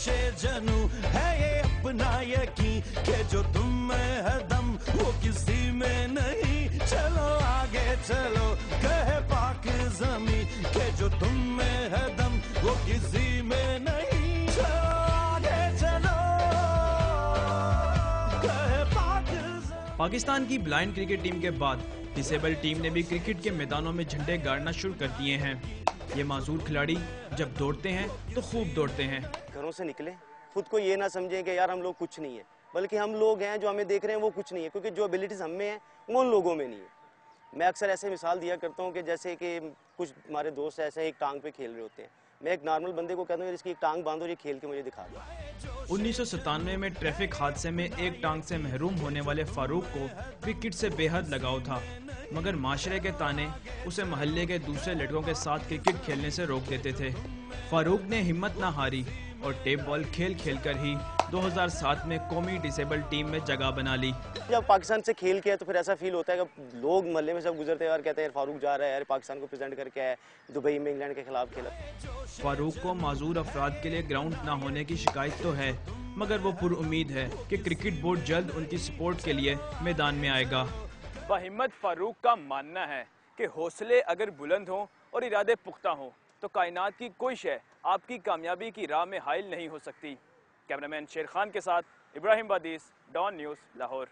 जोशे जनू है ये अपना यकीन कि जो तुम में है दम वो किसी में नहीं। चलो आगे चलो कहे पाक ज़मीं कि जो तुम में है दम वो किसी में नहीं। चलो आगे चलो कहे पाक ज़मीं। पाकिस्तान की ब्लाइंड क्रिकेट टीम के बाद डिसेबल टीम ने भी क्रिकेट के मैदानों में झंडे गाड़ना शुरू कर दिए हैं। ये माजूर खिलाड़ी जब दौड़ते हैं तो खूब दौड़ते हैं। घरों से निकले, खुद को ये ना समझें कि यार हम लोग कुछ नहीं है, बल्कि हम लोग हैं जो हमें देख रहे हैं वो कुछ नहीं है, क्योंकि जो एबिलिटीज हम में है वो उन लोगों में नहीं है। मैं अक्सर ऐसे मिसाल दिया करता हूँ कि जैसे कि कुछ हमारे दोस्त ऐसे एक टांग पे खेल रहे होते हैं, मैं एक नॉर्मल बंदे को कहता हूँ इसकी एक टांग बांधो, ये खेल के मुझे दिखा दो। 1997 में ट्रैफिक हादसे में एक टांग से महरूम होने वाले फारूक को क्रिकेट से बेहद लगाव था, मगर माशरे के ताने उसे मोहल्ले के दूसरे लड़कों के साथ क्रिकेट खेलने से रोक देते थे। फारूक ने हिम्मत न हारी और टेप बॉल खेल खेल कर ही 2007 में कौमी डिसेबल टीम में जगह बना ली। जब पाकिस्तान से खेल के है तो फिर ऐसा फील होता है कि लोग मोहल्ले में सब गुजरते हैं और कहते हैं फारूक जा रहा है यार, पाकिस्तान को प्रेजेंट करके आया, दुबई में इंग्लैंड के खिलाफ खेला। फारूक को माजूर अफराद के लिए ग्राउंड न होने की शिकायत तो है, मगर वो पुरुम्मीद है कि क्रिकेट बोर्ड जल्द उनकी सपोर्ट के लिए मैदान में आएगा। बाहिम्मत फारूक का मानना है कि हौसले अगर बुलंद हों और इरादे पुख्ता हों तो कायनात की कोई शय आपकी कामयाबी की राह में हाइल नहीं हो सकती। कैमरामैन शेर खान के साथ इब्राहिम बादीस, डॉन न्यूज़, लाहौर।